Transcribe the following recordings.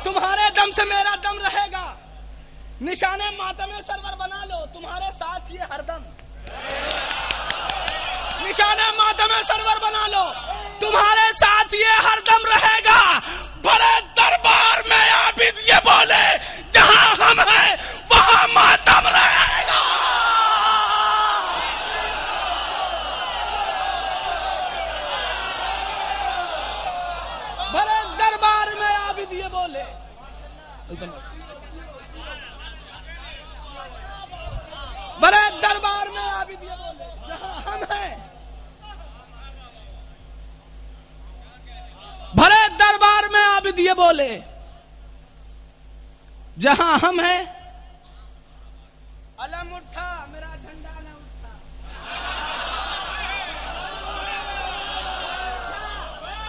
تمہارے دم سے میرا دم رہے گا. نشانے ماتم سرور بنا لو, تمہارے ساتھ یہ ہر دم. نشانے ماتم سرور بنا لو, تمہارے ساتھ یہ ہر دم رہے گا. بڑے دربار میں عابد یہ بولے, جہاں ہم ہیں وہاں ماتم رہے گا. بڑے دربار میں عابد یہ بولے, بڑے دربار میں عابد یہ بولے, جہاں ہم ہیں. بڑے دربار میں عابد یہ بولے, جہاں ہم ہیں. علم اٹھا میرا جھنڈا نہ اٹھا,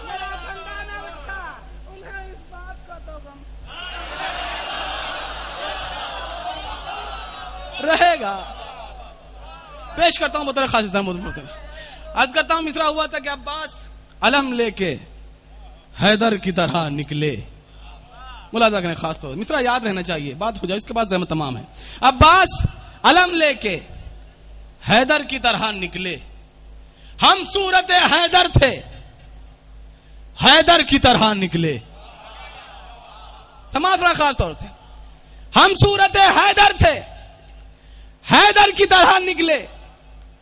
میرا جھنڈا نہ اٹھا, انہیں اس بات کا تو غم رہے گا. پیش کرتا ہوں بطور خاص عرض کرتا ہوں. مصرع ہوا تھا کہ عباس علم لے کے حیدر کی طرح نکلے. ملاحظہ کریں خاص طور مصرع یاد رہنا چاہیے, بات ہو جائے اس کے بعد زحمت تمام ہے. عباس علم لے کے حیدر کی طرح نکلے, ہم صورت حیدر تھے, حیدر کی طرح نکلے. سماعت رہا خاص طور سے, ہم صورت حیدر تھے, حیدر کی طرح نکلے.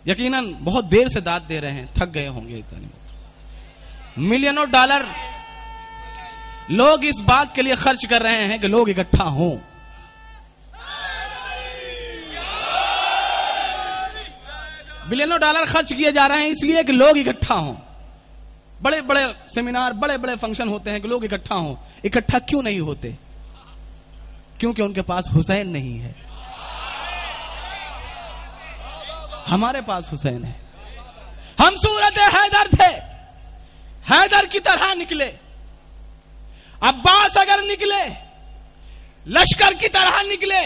یقیناً بہت دیر سے داد دے رہے ہیں, تھک گئے ہوں گے. ملینوں ڈالر لوگ اس بات کے لیے خرچ کر رہے ہیں کہ لوگ اکٹھا ہوں. بلینوں ڈالر خرچ کیے جا رہے ہیں اس لیے کہ لوگ اکٹھا ہوں. بڑے بڑے سیمینار, بڑے بڑے فنکشن ہوتے ہیں کہ لوگ اکٹھا ہوں. اکٹھا کیوں نہیں ہوتے؟ کیونکہ ان کے پاس حسین نہیں ہے. ہمارے پاس حسین ہے. ہم صورت حیدر تھے, حیدر کی طرح نکلے. عباس اگر نکلے لشکر کی طرح نکلے.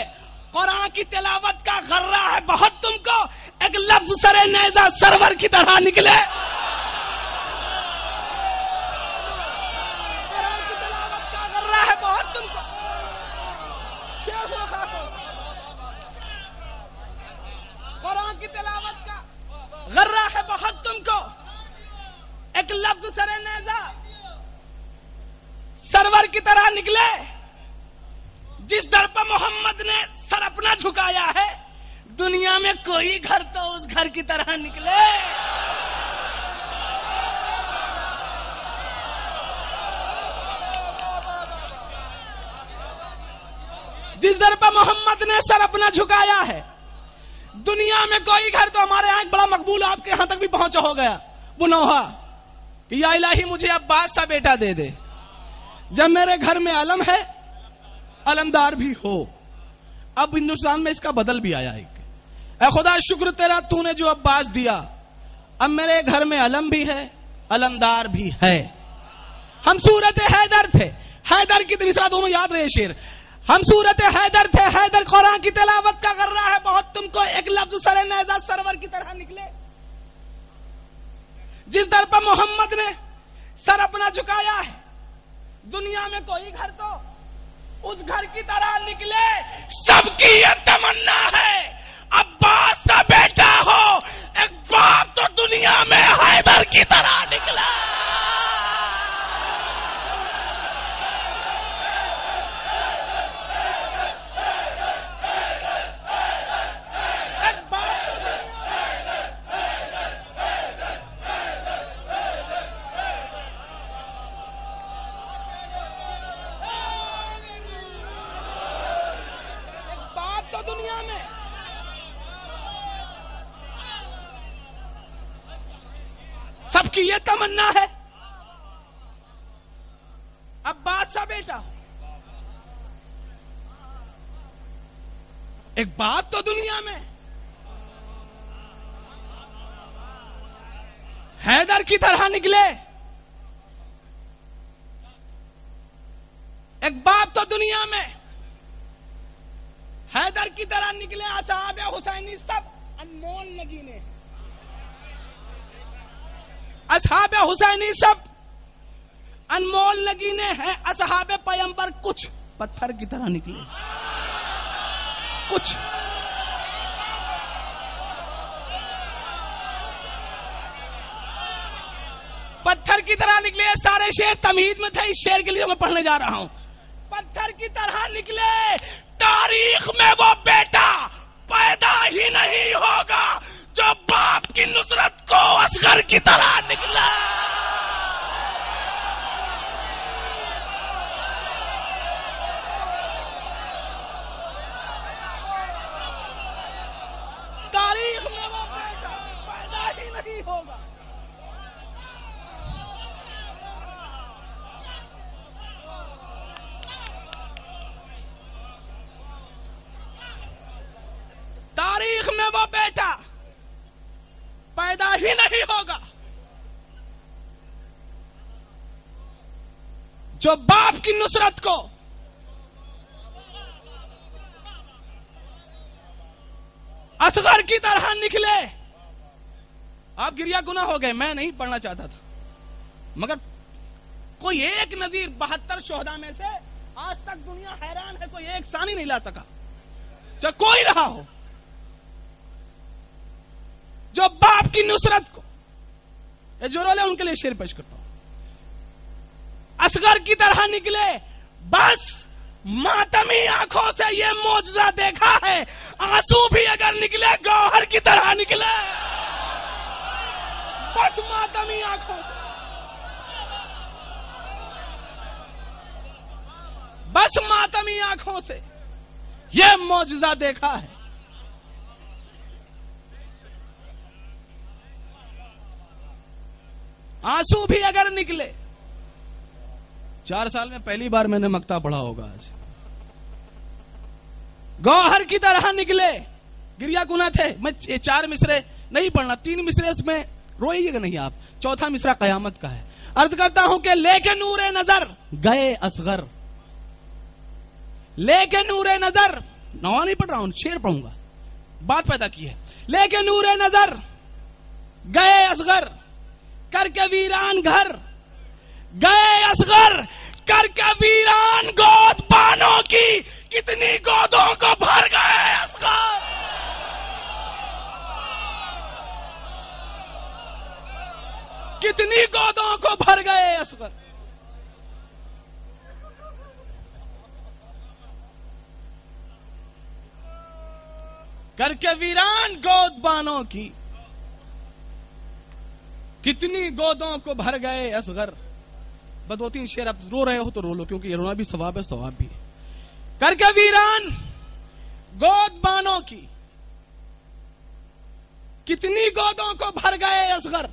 قرآن کی تلاوت کا غرہ ہے بہت تم کو, ایک لفظ سر نیزہ سرور کی طرح نکلے. قرآن کی تلاوت کا غرہ ہے بہت تم کو. قرآن کی تلاوت کا غرہ ہے بہت تم کو, ایک لفظ سر نیزہ سرور کی طرح نکلے. جس در پر محمد نے سر اپنا جھکایا ہے, دنیا میں کوئی گھر تو اس گھر کی طرح نکلے. جس در پر محمد نے سر اپنا جھکایا ہے, دنیا میں کوئی گھر تو. ہمارے یہاں ایک بڑا مقبول آپ کے یہاں تک بھی پہنچا ہو گیا, وہ نوحہ کہ یا الہی مجھے عباس سا بیٹا دے دے, جب میرے گھر میں علم ہے علمدار بھی ہو. اب ہندوستان میں اس کا بدل بھی آیا. اے خدا شکر تیرا, تو نے جو عباس دیا, اب میرے گھر میں علم بھی ہے علمدار بھی ہے. ہم صورت حیدر تھے, حیدر کی مثال دونوں یاد رہے شیر. ہم صورت حیدر تھے, حیدر قرآن کی تلاوت کا غرہ ہے بہت تم کو, ایک لفظ سر نیزہ سرور کی طرح نکلے. جس در پر محمد نے سر اپنا جھکایا ہے, دنیا میں کوئی گھر تو اس گھر کی طرح نکلے. سب کی یہ تمنا ہے عباس کا بیٹا ہو, ایک باپ تو دنیا میں حیدر کی طرح نکلا. دنیا میں سب کی یہ تمنا ہے عباس کا بیٹا ہو. ایک باپ تو دنیا میں حیدر کی طرح نکلے. ایک باپ تو دنیا میں حیدر کی طرح نکلے. اصحاب حسینی سب انمول نگینے, اصحاب حسینی سب انمول نگینے ہیں اصحاب پیغمبر، کچھ پتھر کی طرح نکلے، کچھ پتھر کی طرح نکلے. سارے شعر تمہید میں تھے، اس شعر کے لیے میں پڑھنے جا رہا ہوں. پتھر کی طرح نکلے، تاریخ میں وہ بیٹا پیدا ہی نہیں ہوگا جو باپ کی نصرت کو اصغر کی طرح نکلا. تاریخ میں وہ بیٹا پیدا ہی نہیں ہوگا. تاریخ میں وہ بیٹا پیدا ہی نہیں ہوگا جو باپ کی نصرت کو اصغر کی طرح نکلے. آپ گریا گنا ہو گئے، میں نہیں پڑھنا چاہتا تھا، مگر کوئی ایک نظیر 72 شہداء میں سے آج تک دنیا حیران ہے، کوئی ایک ثانی نہیں لا سکا، چاہے کوئی رہا ہو، جو باپ کی نصرت کو. یہ جو رولے ان کے لیے شعر پیش کرتا ہوں. اصغر کی طرح نکلے، بس ماتمی آنکھوں سے یہ معجزہ دیکھا ہے، آنسو بھی اگر نکلے گوہر کی طرح نکلے. بس ماتمی آنکھوں سے، بس ماتمی آنکھوں سے یہ معجزہ دیکھا ہے. آنسو بھی اگر نکلے. 4 سال میں پہلی بار میں نے مقطع پڑھا ہوگا آج. گوہر کی طرح نکلے، گریا گنا تھے. میں 4 مصرے نہیں پڑھنا، 3 مصرے اس میں روئیے گا نہیں آپ. 4تھا مصرع قیامت کا ہے. عرض کرتا ہوں کہ لے کے نور نظر گئے اصغر، لے کے نور نظر، نوا نہیں پڑھ رہا ہوں، شعر پڑھوں گا، بات پیدا کی ہے. لے کے نور نظر گئے اصغر، کر کے ویران گھر گئے اصغر، کر کے ویران گود بانوں کی کتنی گودوں کو بھر گئے اصغر. کتنی گودوں کو بھر گئے اصغر. کر کے ویران گود بانوں کی کتنی گودوں کو بھر گئے اصغر. بس 2-3 شعر اب رو رہے ہو تو رو لو، کیونکہ یہ رونا بھی ثواب ہے، ثواب بھی ہے. کر کے ویران گود بانوں کی کتنی گودوں کو بھر گئے اصغر.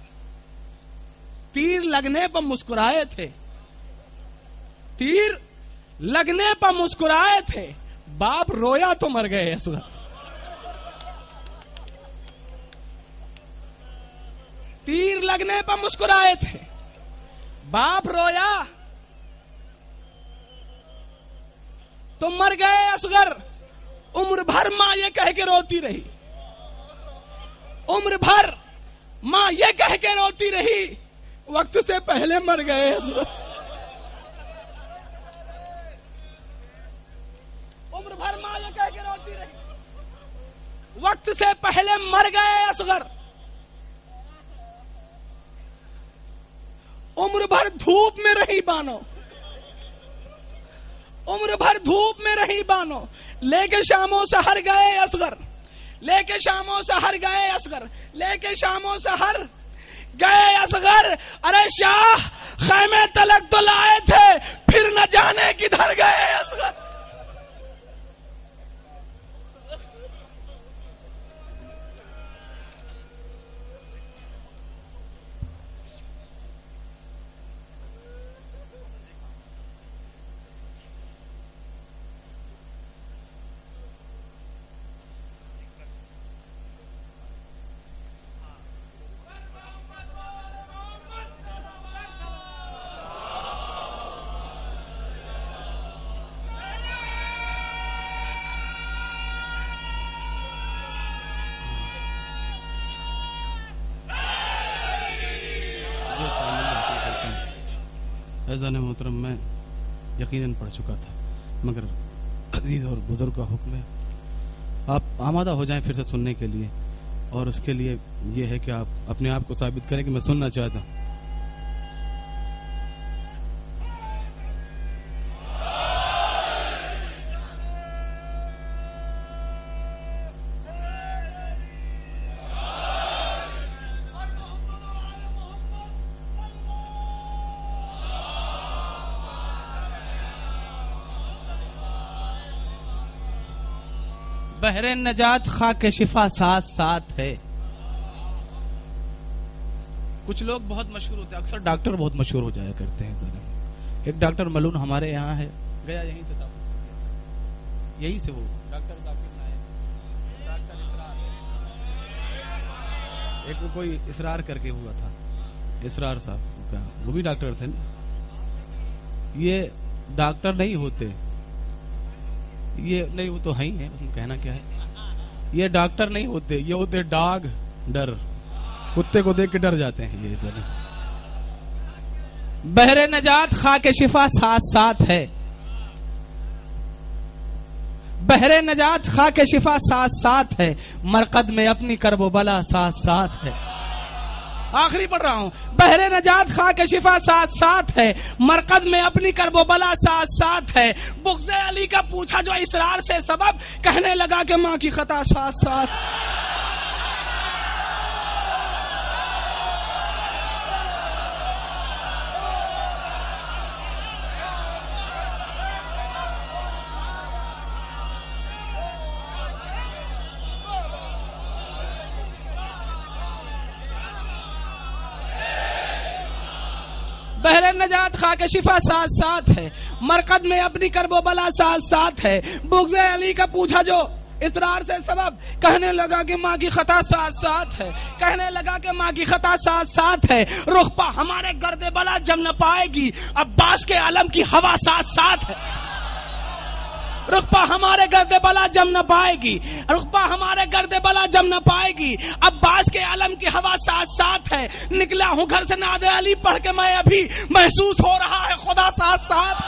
تیر لگنے پر مسکرائے تھے، تیر لگنے پر مسکرائے تھے، باپ رویا تو مر گئے اصغر. تیر لگنے پر مسکرائے تھے، باپ رویا تو مر گئے اصغر. عمر بھر ماں یہ کہہ کے روتی رہی، عمر بھر ماں یہ کہہ کے روتی رہی، وقت سے پہلے مر گئے اصغر. عمر بھر ماں یہ کہہ کے روتی رہی، وقت سے پہلے مر گئے اصغر. عمر بھر دھوپ میں رہی بانو، عمر بھر دھوپ میں رہی بانو، لے کے شاموں سحر گئے اصغر، لے کے شاموں سحر گئے اصغر، لے کے شاموں سحر گئے اصغر. ارے شاہ خیمے تلک تو لائے تھے، پھر نہ جانے کدھر گئے اصغر. عزیزان محترم، میں یقیناً پڑھ چکا تھا، مگر عزیز اور بزرگ کا حکم ہے آپ آمادہ ہو جائیں پھر سے سننے کے لیے، اور اس کے لیے یہ ہے کہ آپ اپنے آپ کو ثابت کریں کہ میں سننا چاہتا ہوں. بحر نجات خاک شفا ساتھ ساتھ ہے. کچھ لوگ بہت مشہور ہوتے ہیں، اکثر ڈاکٹر بہت مشہور ہو جایا کرتے ہیں. ایک ڈاکٹر ملون ہمارے یہاں ہے، گیا یہیں سے تھا، یہی سے وہ ڈاکٹر اسرار، ایک وہ کوئی اسرار کر کے ہوا تھا، اسرار صاحب وہ بھی ڈاکٹر تھے. یہ ڈاکٹر نہیں ہوتے، یہ نہیں، وہ تو ہے ہی ہے، کہنا کیا ہے، یہ ڈاکٹر نہیں ہوتے، یہ ہوتے ڈاگ ڈر، کتے کو دیکھ کے ڈر جاتے ہیں. یہ بحر نجات خاک شفا ساتھ ساتھ ہے. بحر نجات خاک شفا ساتھ ساتھ ہے، مرقد میں اپنی کرب و بلا ساتھ ساتھ ہے. آخری پڑھ رہا ہوں، بحر نجات خاک شفا ساتھ ساتھ ہے، مرقد میں اپنی کرب و بلا ساتھ ساتھ ہے. بغض علی کا پوچھا جو اسرار سے سبب، کہنے لگا کہ ماں کی خطا ساتھ ساتھ. بحر نجات خاک شفا ساتھ ساتھ ہے، مرقد میں اپنی کرب و بلا ساتھ ساتھ ہے. بغض علی کا پوچھا جو اسرار سے سبب، کہنے لگا کہ ماں کی خطا ساتھ ساتھ ہے، کہنے لگا کہ ماں کی خطا ساتھ ساتھ ہے. رخ پا ہمارے گرد بلا جم نہ پائے گی، عباس کے علم کی ہوا ساتھ ساتھ ہے. رخپا ہمارے گرد بلا جم نہ پائے گی، رخپا ہمارے گرد بلا جم نہ پائے گی، عباس کے علم کی ہوا ساتھ ساتھ ہے. نکلا ہوں گھر سے ناد علی پڑھ کے، میں ابھی محسوس ہو رہا ہے خدا ساتھ ساتھ.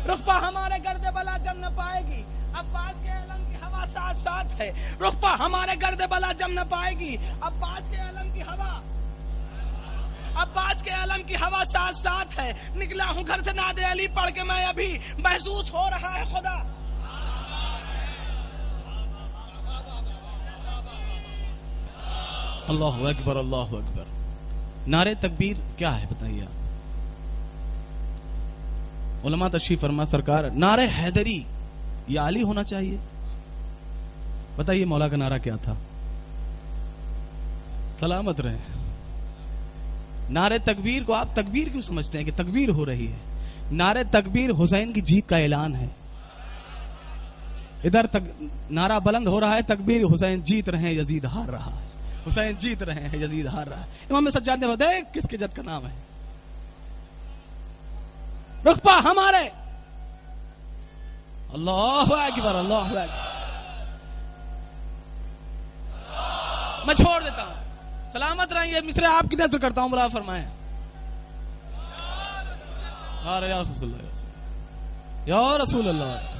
رخپا ہمارے گرد بلا جم نہ پائے گی، عباس کے علم کی ہوا ساتھ ساتھ ہے. رخپا ہمارے گرد بلا جم نہ پائے گی، عباس کے علم کی ہوا، عباس کے علم کی ہوا ساتھ ساتھ ہے. نکلا ہوں گھر سے ناد علی پڑھ کے، میں ابھی محسوس ہو رہا ہے خدا. اللہ اکبر، اللہ اکبر. نعرے تکبیر کیا ہے بتائیے آپ؟ علماء تشریف فرما سرکار، نعرے حیدری یہ علی ہونا چاہیے. بتائیے مولا کا نعرہ کیا تھا؟ سلامت رہے. نعرے تکبیر کو آپ تکبیر کیوں سمجھتے ہیں کہ تکبیر ہو رہی ہے؟ نعرے تکبیر حسین کی جیت کا اعلان ہے. ادھر تک نعرہ بلند ہو رہا ہے، تکبیر حسین جیت رہے ہیں، یزید ہار رہا ہے. حسین جیت رہے ہیں، یزید ہار رہا ہے. امام سجاد نے بتایا کس کے جد کا نام ہے؟ رخپا ہمارے. اللہ اکبر، اللہ اکبر. میں چھوڑ دیتا ہوں. سلامت رہیے. مصرے آپ کی نظر کرتا ہوں، بلا فرمائیں. یا رسول اللہ، یا رسول اللہ.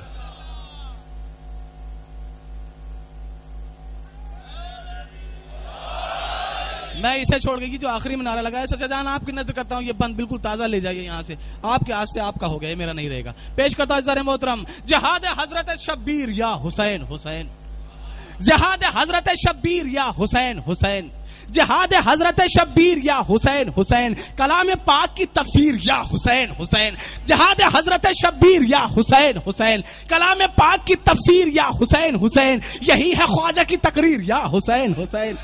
میں اسے چھوڑ گئی جو آخری میں نعرہ لگایا. سچا جان آپ کی نظر کرتا ہوں، یہ بند بالکل تازہ لے جائیے یہاں سے. آپ کے ہاتھ سے آپ کا ہو گیا، یہ میرا نہیں رہے گا. پیش کرتا ہوں عزیزان محترم، جہاد حضرت شبیر یا حسین حسین، جہاد حضرت شبیر یا حسین حسین، جہاد حضرت شبیر یا حسین حسین، کلام پاک کی تفسیر یا حسین حسین، جہاد حضرت شبیر یا حسین حسین، کلام پاک کی تفسیر یا حسین حسین. یہی ہے خواجہ کی تقریر یا حسین حسین،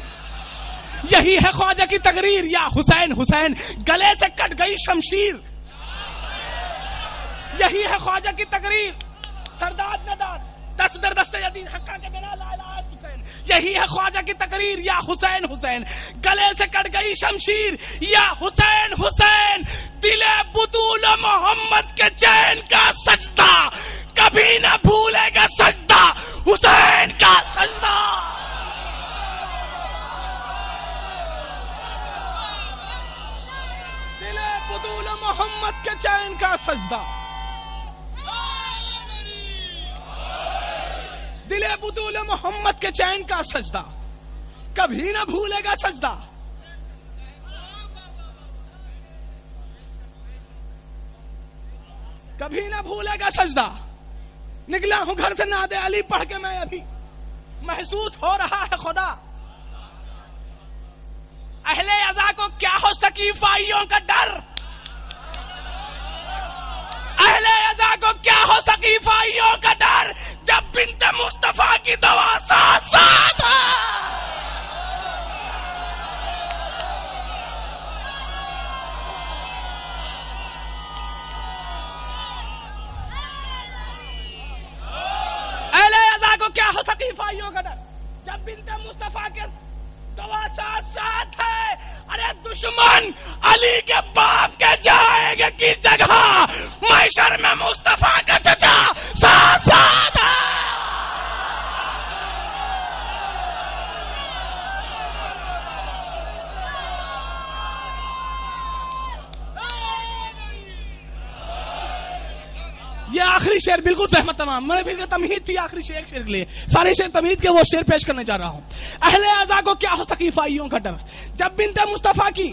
یہی ہے خواجہ کی تقریر یا حسین حسین. گلے سے کٹ گئی شمشیر، یہی ہے خواجہ کی تقریر. سرداد نداد دست در دست یدین حقا کے بنا لا الہ الا حسین، یہی ہے خواجہ کی تقریر یا حسین حسین. گلے سے کٹ گئی شمشیر یا حسین حسین، دل بطول محمد کے چین کا سجدہ کبھی نہ بھولے گا سجدہ حسین کا سجدہ. دل بدول محمد کے چین کا سجدہ. دل بدول محمد کے چین کا سجدہ کبھی نہ بھولے گا سجدہ. کبھی نہ بھولے گا سجدہ. نکلا ہوں گھر سے نعت علی پڑھ کے میں ابھی محسوس ہو رہا ہے خدا. اہل عزا کو کیا ہو سقیفائیوں کا ڈر. اہل عزا کو کیا ہو سقیفائیوں کا ڈر جب بنت مصطفیٰ کی دوا ساتھ ساتھ ہے. کیا ہو سقیفائیوں کا ڈر جب بنت مصطفیٰ کے دوا ساتھ ساتھ ہے. ارے دشمن علی کے باپ کے جائیں گے کی جگہ محشر میں مصطفیٰ کا چچا ساتھ ساتھ ہے. یہ آخری شعر بالکل زحمت تمام. میں پھر تمہید تھی آخری شعر کے لیے. سارے شعر تمہید کے وہ شعر پیش کرنے جا رہا ہوں. اہل عزا کو کیا ہو سقیفائیوں کا ڈر جب بنت مصطفیٰ کی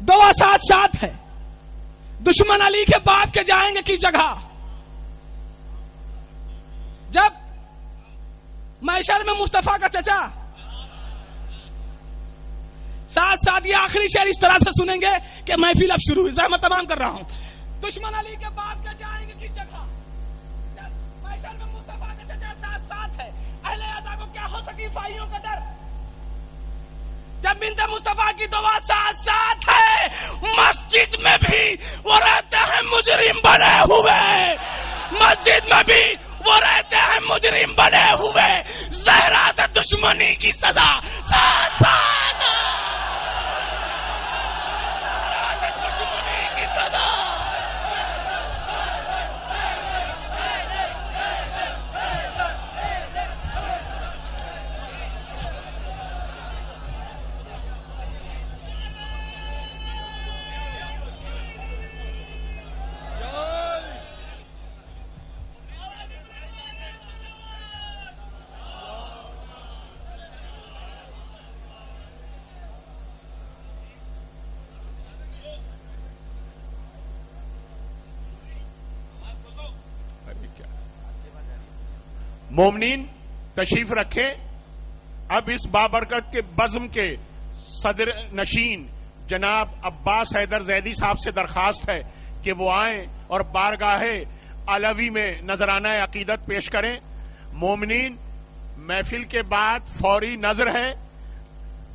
دوا ساتھ ساتھ ہے. دشمن علی کے باپ کے جائیں گے کی جگہ جب محشر میں مصطفیٰ کا چچا ساتھ ساتھ. یہ آخری شعر اس طرح سے سنیں گے کہ محفل اب شروع ہوئی. زحمت تمام کر رہا ہوں. دشمن علی کے باپ کے جائیں گے کس جگہ جب محشر میں مصطفیٰ کا چچا ساتھ ساتھ ہے. اہل عزا کو کیا ہو سقیفائیوں کا ڈر جب بنت مصطفیٰ کی دعا ساتھ ساتھ ہے. مسجد میں بھی وہ رہتے ہیں مجرم بنے ہوئے. مسجد میں بھی وہ رہتے ہیں مجرم بنے ہوئے. زہرا سے دشمنی کی سزا ساتھ ساتھ مومنین تشریف رکھیں. اب اس بابرکت کے بزم کے صدر نشین جناب عباس حیدر زیدی صاحب سے درخواست ہے کہ وہ آئیں اور بارگاہ علوی میں نذرانہ عقیدت پیش کریں. مومنین محفل کے بعد فوری نظر ہے.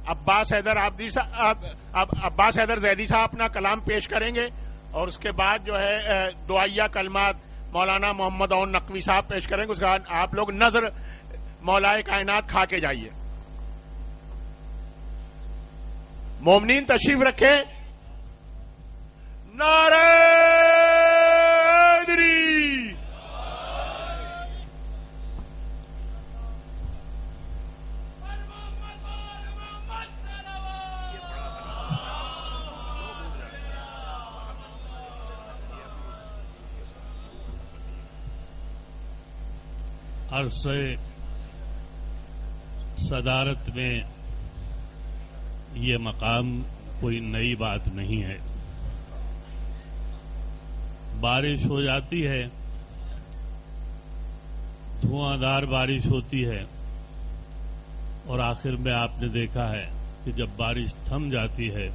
عباس حیدر زیدی صاحب اپنا کلام پیش کریں گے اور اس کے بعد جو ہے دعائیہ کلمات مولانا محمد اون نقوی صاحب پیش کریں گے. اس کے بعد آپ لوگ نظر مولائے کائنات کھا کے جائیے. مومنین تشریف رکھیں. نعرہ حیدری. عرصے صدارت میں یہ مقام کوئی نئی بات نہیں ہے. بارش ہو جاتی ہے، دھواں دار بارش ہوتی ہے، اور آخر میں آپ نے دیکھا ہے کہ جب بارش تھم جاتی ہے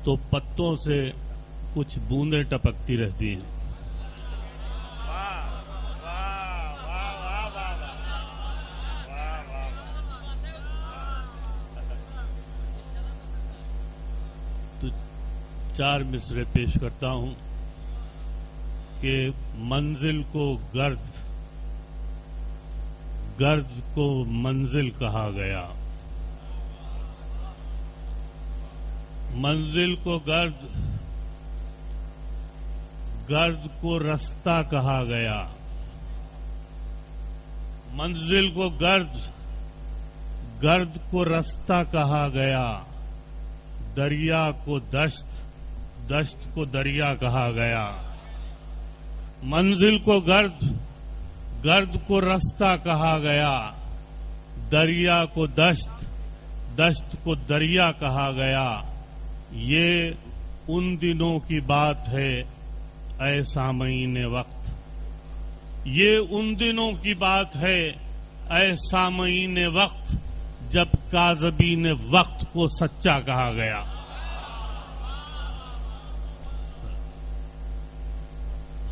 تو پتوں سے کچھ بوندیں ٹپکتی رہتی ہیں. چار مصرے پیش کرتا ہوں کہ منزل کو گرد کو منزل کہا گیا. منزل کو گرد کو رستہ کہا گیا. منزل کو گرد کو رستہ کہا گیا. دریا کو دشت کو دریا کہا گیا. منزل کو گرد کو رستہ کہا گیا. دریا کو دشت کو دریا کہا گیا. یہ ان دنوں کی بات ہے اے سامعین وقت. یہ ان دنوں کی بات ہے اے سامعین وقت جب کاذبین وقت کو سچا کہا گیا.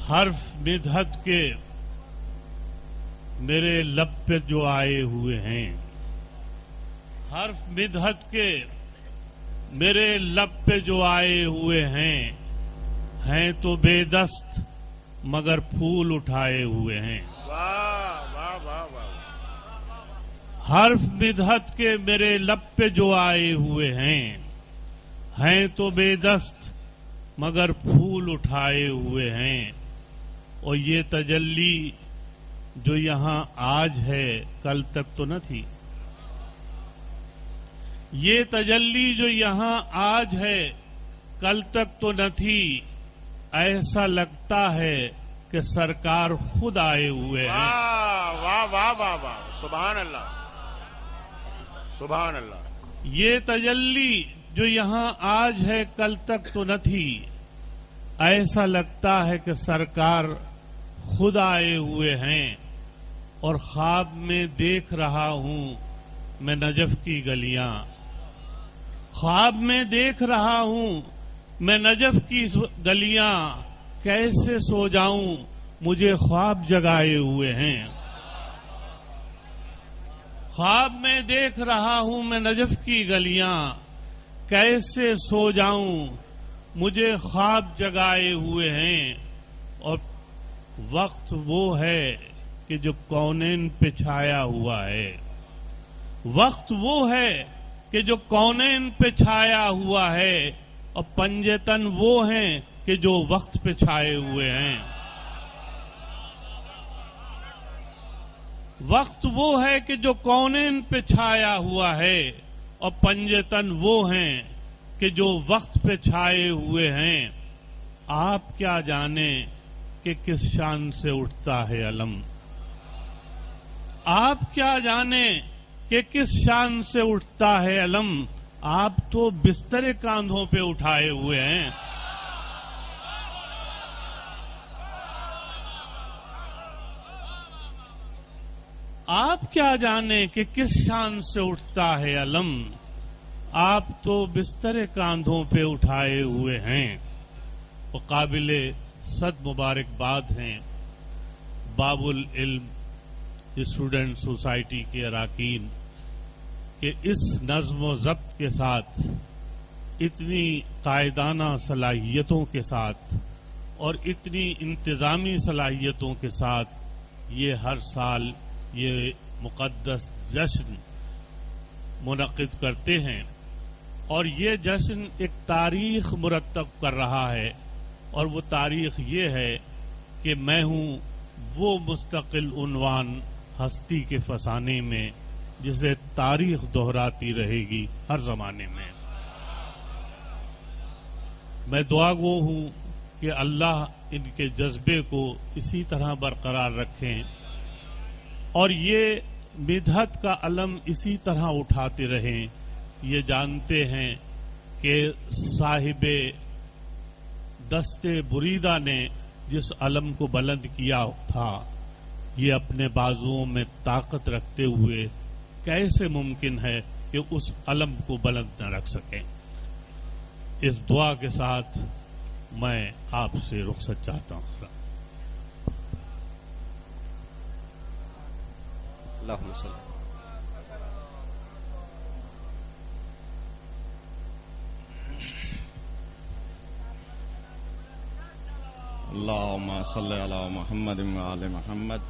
حرف مدحت کے میرے لب پہ جو آئے ہوئے ہیں. حرف مدحت کے میرے لب پہ جو آئے ہوئے ہیں تو بے دست مگر پھول اٹھائے ہوئے ہیں. واہ واہ واہ واہ. حرف مدحت کے میرے لب پہ جو آئے ہوئے ہیں تو بے دست مگر پھول اٹھائے ہوئے ہیں. اور یہ تجلی جو یہاں آج ہے کل تک تو نہ تھی. یہ تجلی جو یہاں آج ہے کل تک تو نہ تھی. ایسا لگتا ہے کہ سرکار خود آئے ہوئے ہیں. واہ واہ واہ واہ. سبحان اللہ سبحان اللہ. یہ تجلی جو یہاں آج ہے کل تک تو نہ تھی. ایسا لگتا ہے کہ سرکار خود آئے ہوئے ہیں. اور خواب میں دیکھ رہا ہوں میں نجف کی گلیاں. خواب میں دیکھ رہا ہوں میں نجف کی گلیاں. کیسے سو جاؤں مجھے خواب جگائے ہوئے ہیں. خواب میں دیکھ رہا ہوں میں نجف کی گلیاں. کیسے سو جاؤں مجھے خواب جگائے ہوئے ہیں. اور وقت وہ ہے کہ جو کونین پہ چھایا ہوا ہے. وقت وہ ہے کہ جو کونین پہ چھایا ہوا ہے. اور پنجتن وہ ہیں کہ جو وقت پہ چھائے ہوئے ہیں. وقت وہ ہے کہ جو کونین پہ چھایا ہوا ہے. اور پنجتن وہ ہیں کہ جو وقت پہ چھائے ہوئے ہیں. آپ کیا جانیں کہ کس شان سے اٹھتا ہے علم. آپ کیا جانیں کہ کس شان سے اٹھتا ہے علم. آپ تو بستر کاندھوں پہ اٹھائے ہوئے ہیں. آپ کیا جانیں کہ کس شان سے اٹھتا ہے علم. آپ تو بستر کاندھوں پہ اٹھائے ہوئے ہیں. وہ قابل صد مبارکباد ہیں باب العلم اسٹوڈنٹ سوسائٹی کے اراکین کہ اس نظم و ضبط کے ساتھ اتنی قائدانہ صلاحیتوں کے ساتھ اور اتنی انتظامی صلاحیتوں کے ساتھ یہ ہر سال یہ مقدس جشن منعقد کرتے ہیں. اور یہ جشن ایک تاریخ مرتب کر رہا ہے. اور وہ تاریخ یہ ہے کہ میں ہوں وہ مستقل عنوان ہستی کے فسانے میں جسے تاریخ دہراتی رہے گی ہر زمانے میں. میں دعا گو ہوں کہ اللہ ان کے جذبے کو اسی طرح برقرار رکھیں اور یہ مدحت کا علم اسی طرح اٹھاتے رہیں. یہ جانتے ہیں کہ صاحب دستے بریدہ نے جس علم کو بلند کیا تھا یہ اپنے بازوؤں میں طاقت رکھتے ہوئے کیسے ممکن ہے کہ اس علم کو بلند نہ رکھ سکیں. اس دعا کے ساتھ میں آپ سے رخصت چاہتا ہوں. اللہم صلی اللہم صلی علی محمد و آل محمد.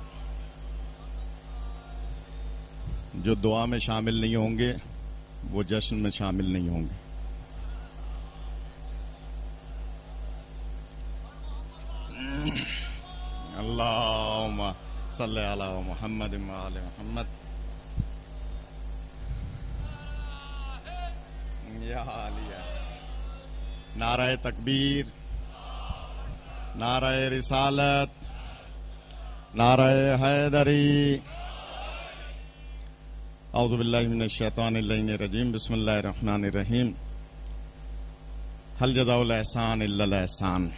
جو دعا میں شامل نہیں ہوں گے وہ جشن میں شامل نہیں ہوں گے. اللہم صلی علی محمد و آل محمد. یا علیہ. نعرہ تکبیر، نعرہ رسالت، نعرہ حیدری. اعوذ باللہ من الشیطان اللعین الرجیم. بسم اللہ الرحمن الرحیم. حل جزاء الاحسان الا الاحسان.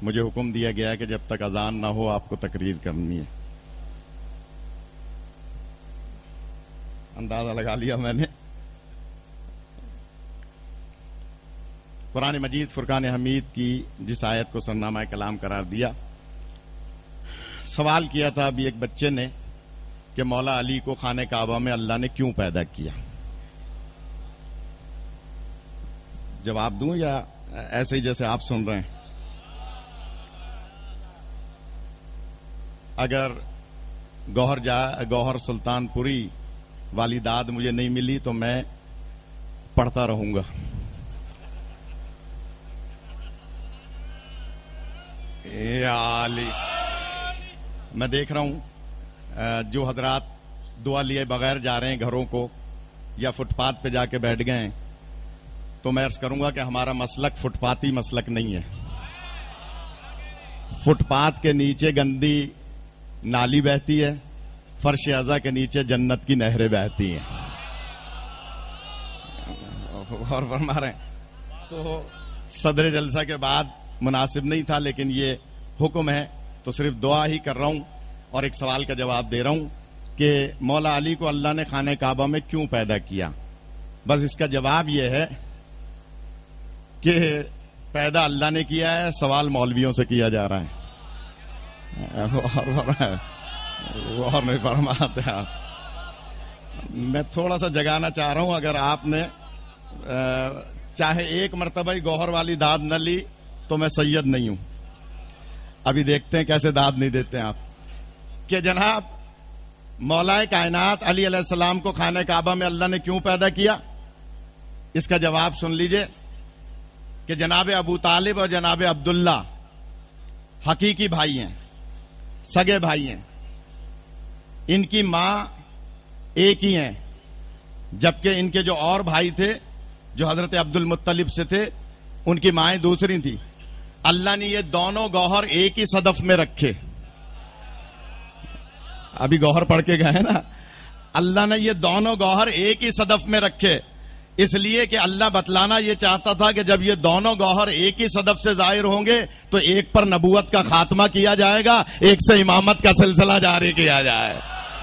مجھے حکم دیا گیا کہ جب تک اذان نہ ہو آپ کو تقریر کرنی ہے. اندازہ لگا لیا میں نے. قرآن مجید فرقان حمید کی جس آیت کو سرنامہ کلام قرار دیا، سوال کیا تھا ابھی ایک بچے نے کہ مولا علی کو خانہ کعبہ میں اللہ نے کیوں پیدا کیا. جواب دوں یا ایسے ہی جیسے آپ سن رہے ہیں؟ اگر گوہر سلطان پوری والی داد مجھے نہیں ملی تو میں پڑھتا رہوں گا. علی. میں دیکھ رہا ہوں جو حضرات دعا لیے بغیر جا رہے ہیں گھروں کو یا فٹ پاتھ پہ جا کے بیٹھ گئے ہیں، تو میں عرض کروں گا کہ ہمارا مسلک فٹ پاتی مسلک نہیں ہے. فٹ پاتھ کے نیچے گندی نالی بہتی ہے، فرش اعضا کے نیچے جنت کی نہریں بہتی ہیں. اور فرما رہے ہیں تو صدر جلسہ کے بعد مناسب نہیں تھا، لیکن یہ حکم ہے تو صرف دعا ہی کر رہا ہوں اور ایک سوال کا جواب دے رہا ہوں کہ مولا علی کو اللہ نے خانہ کعبہ میں کیوں پیدا کیا. بس اس کا جواب یہ ہے کہ پیدا اللہ نے کیا ہے، سوال مولویوں سے کیا جا رہا ہے. اور نہیں فرماتے آپ. میں تھوڑا سا جگانا چاہ رہا ہوں. اگر آپ نے چاہے ایک مرتبہ ہی گوہر والی داد نہ لی تو میں سید نہیں ہوں. ابھی دیکھتے ہیں کیسے داد نہیں دیتے ہیں آپ. کہ جناب مولا کائنات علی علیہ السلام کو خانہ کعبہ میں اللہ نے کیوں پیدا کیا، اس کا جواب سن لیجئے. کہ جناب ابو طالب اور جناب عبداللہ حقیقی بھائی ہیں، سگے بھائی ہیں. ان کی ماں ایک ہی ہیں، جبکہ ان کے جو اور بھائی تھے جو حضرت عبد المطلب سے تھے ان کی مائیں دوسری تھیں. اللہ نے یہ دونوں گوہر ایک ہی صدف میں رکھے. ابھی گوہر پڑھ کے گئے نا. اللہ نے یہ دونوں گوہر ایک ہی صدف میں رکھے اس لیے کہ اللہ بتلانا یہ چاہتا تھا کہ جب یہ دونوں گوہر ایک ہی صدف سے ظاہر ہوں گے تو ایک پر نبوت کا خاتمہ کیا جائے گا، ایک سے امامت کا سلسلہ جاری کیا جائے.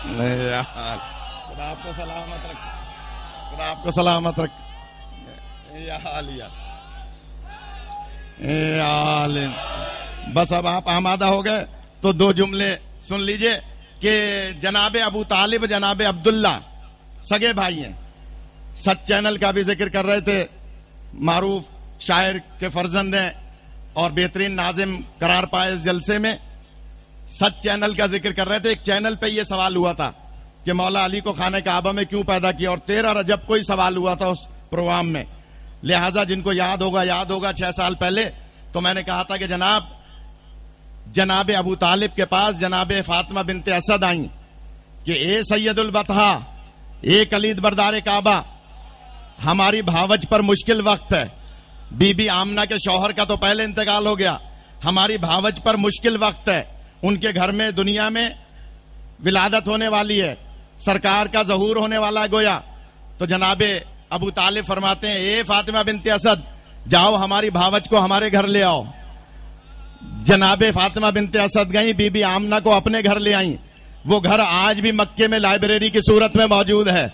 خدا آپ کو سلامت رکھ، خدا آپ کو سلامت رکھ. عالم. بس اب آپ آمادہ ہو گئے تو دو جملے سن لیجئے کہ جناب ابو طالب جناب عبداللہ سگے بھائی ہیں. سچ چینل کا بھی ذکر کر رہے تھے، معروف شاعر کے فرزند ہیں اور بہترین ناظم قرار پائے اس جلسے میں. سچ چینل کا ذکر کر رہے تھے. ایک چینل پہ یہ سوال ہوا تھا کہ مولا علی کو خانہ کعبہ میں کیوں پیدا کیا، اور 13 رجب کو ہی سوال ہوا تھا اس پروگرام میں. لہذا جن کو یاد ہوگا 6 سال پہلے تو میں نے کہا تھا کہ جناب ابو طالب کے پاس جناب فاطمہ بنت اسد آئیں کہ اے سید البطحا، اے کلید بردار کعبہ، ہماری بھاوج پر مشکل وقت ہے. بی بی آمنہ کے شوہر کا تو پہلے انتقال ہو گیا، ہماری بھاوج پر مشکل وقت ہے. ان کے گھر میں دنیا میں ولادت ہونے والی ہے، سرکار کا ظہور ہونے والا ہے گویا. تو جناب ابو طالب فرماتے ہیں اے فاطمہ بنت اسد، جاؤ ہماری بھاوج کو ہمارے گھر لے آؤ. جناب فاطمہ بنت اسد گئیں، بی بی آمنہ کو اپنے گھر لے آئیں. وہ گھر آج بھی مکے میں لائبریری کی صورت میں موجود ہے.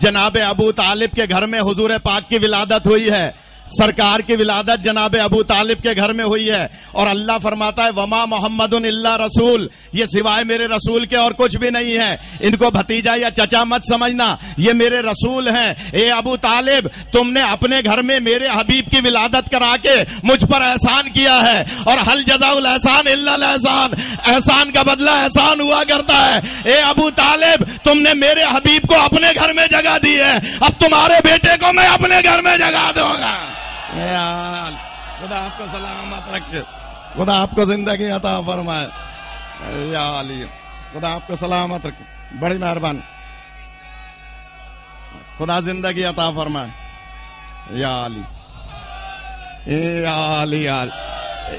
جناب ابو طالب کے گھر میں حضور پاک کی ولادت ہوئی ہے، سرکار کی ولادت جناب ابو طالب کے گھر میں ہوئی ہے. اور اللہ فرماتا ہے وما محمد الا رسول، یہ سوائے میرے رسول کے اور کچھ بھی نہیں ہے. ان کو بھتیجا یا چچا مت سمجھنا، یہ میرے رسول ہیں. اے ابو طالب، تم نے اپنے گھر میں میرے حبیب کی ولادت کرا کے مجھ پر احسان کیا ہے، اور حل جزاء الاحسان الا الاحسان، احسان کا بدلہ احسان ہوا کرتا ہے. اے ابو طالب، تم نے میرے حبیب کو اپنے گھر میں جگہ دی ہے، اب تمہارے بیٹے کو میں اپنے گھر میں جگہ دوں گا. خدا آپ کو سلامت رکھے. خدا آپ کو زندگی عطا فرمائے یا علی، خدا آپ کو سلامت رکھے، بڑی مہربانی، خدا زندگی عطا فرمائے یا علی، یا علی، یا علی۔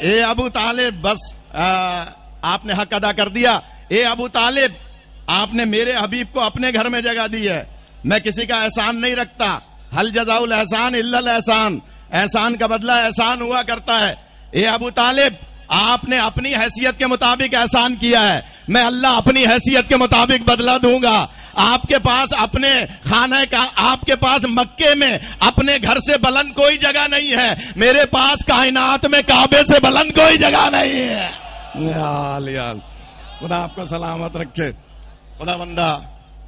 اے ابو طالب، بس آپ نے حق ادا کر دیا۔ اے ابو طالب، آپ نے میرے حبیب کو اپنے گھر میں جگہ دی ہے، میں کسی کا احسان نہیں رکھتا، حل جزاء الاحسان الا الاحسان، احسان کا بدلہ احسان ہوا کرتا ہے۔ اے ابو طالب، آپ نے اپنی حیثیت کے مطابق احسان کیا ہے، میں اللہ اپنی حیثیت کے مطابق بدلہ دوں گا۔ آپ کے پاس اپنے خانہ کا، آپ کے پاس مکے میں اپنے گھر سے بلند کوئی جگہ نہیں ہے، میرے پاس کائنات میں کعبے سے بلند کوئی جگہ نہیں ہے۔ یا خدا آپ کو سلامت رکھے۔ خدا بندہ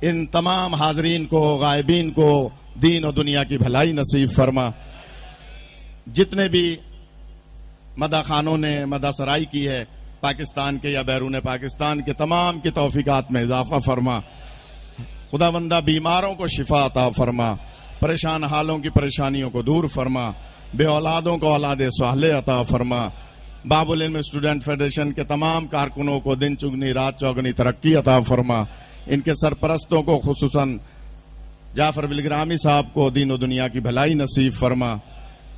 ان تمام حاضرین کو، غائبین کو دین و دنیا کی بھلائی نصیب فرما۔ جتنے بھی مدح خانوں نے مدح سرائی کی ہے پاکستان کے یا بیرون پاکستان کے، تمام کی توفیقات میں اضافہ فرما۔ خدا بندہ بیماروں کو شفا عطا فرما، پریشان حالوں کی پریشانیوں کو دور فرما، بے اولادوں کو اولاد صالح عطا فرما۔ باب العلم اسٹوڈنٹ فیڈریشن کے تمام کارکنوں کو دن چگنی رات چوگنی ترقی عطا فرما۔ ان کے سرپرستوں کو، خصوصاً جعفر بلگرامی صاحب کو دین و دنیا کی بھلائی نصیب فرما،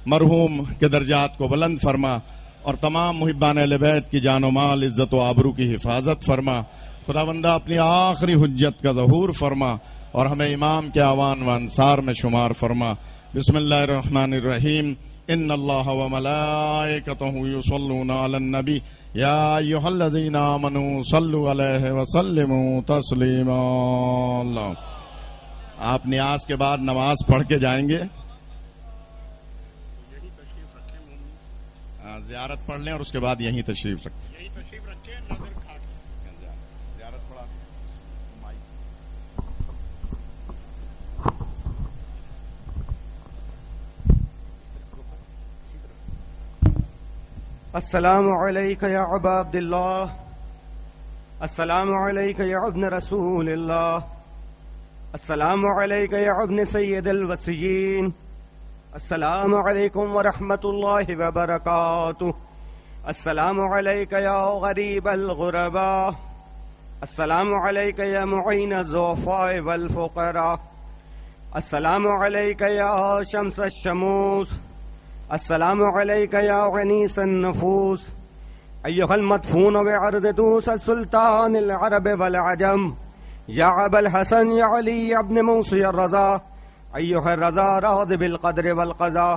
مرحوم کے درجات کو بلند فرما، اور تمام محبان اہل بیت کی جان و مال، عزت و آبرو کی حفاظت فرما۔ خدا بندہ اپنی آخری حجت کا ظہور فرما اور ہمیں امام کے اعوان و انصار میں شمار فرما۔ بسم اللہ الرحمن الرحیم۔ ان اللہ و ملائکتہ یصلون علی النبی یا ایھا الذین آمنوا صلوا علیہ وسلموا تسلیما۔ آپ نیاز کے بعد نماز پڑھ کے جائیں گے، زیارت پڑھ لیں اور اس کے بعد یہیں تشریف رکھیں۔ السلام علیک یا ابا عبداللہ، السلام علیک یا ابن رسول اللہ، السلام علیک یا ابن سید الوصیین، السلام علیکم ورحمۃ اللہ وبرکاتہ، السلام علیک یا غریب الغرباء، السلام علیک یا معین الضعفاء والفقراء، السلام علیک یا شمس الشموس، السلام علیک یا غنیس النفوس، ایھا المدفون بعرض دوس السلطان العرب والعجم، یا ابا الحسن یا علی ابن موسی الرضا، ایھا الرضا راض بالقدر والقضاء،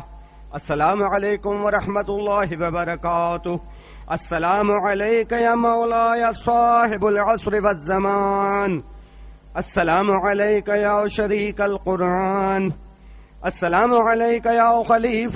السلام علیکم ورحمۃ اللہ وبرکاتہ، السلام علیک یا مولایا صاحب العصر والزمان، السلام علیک یا شریک القرآن، السلام علیک یا خلیفہ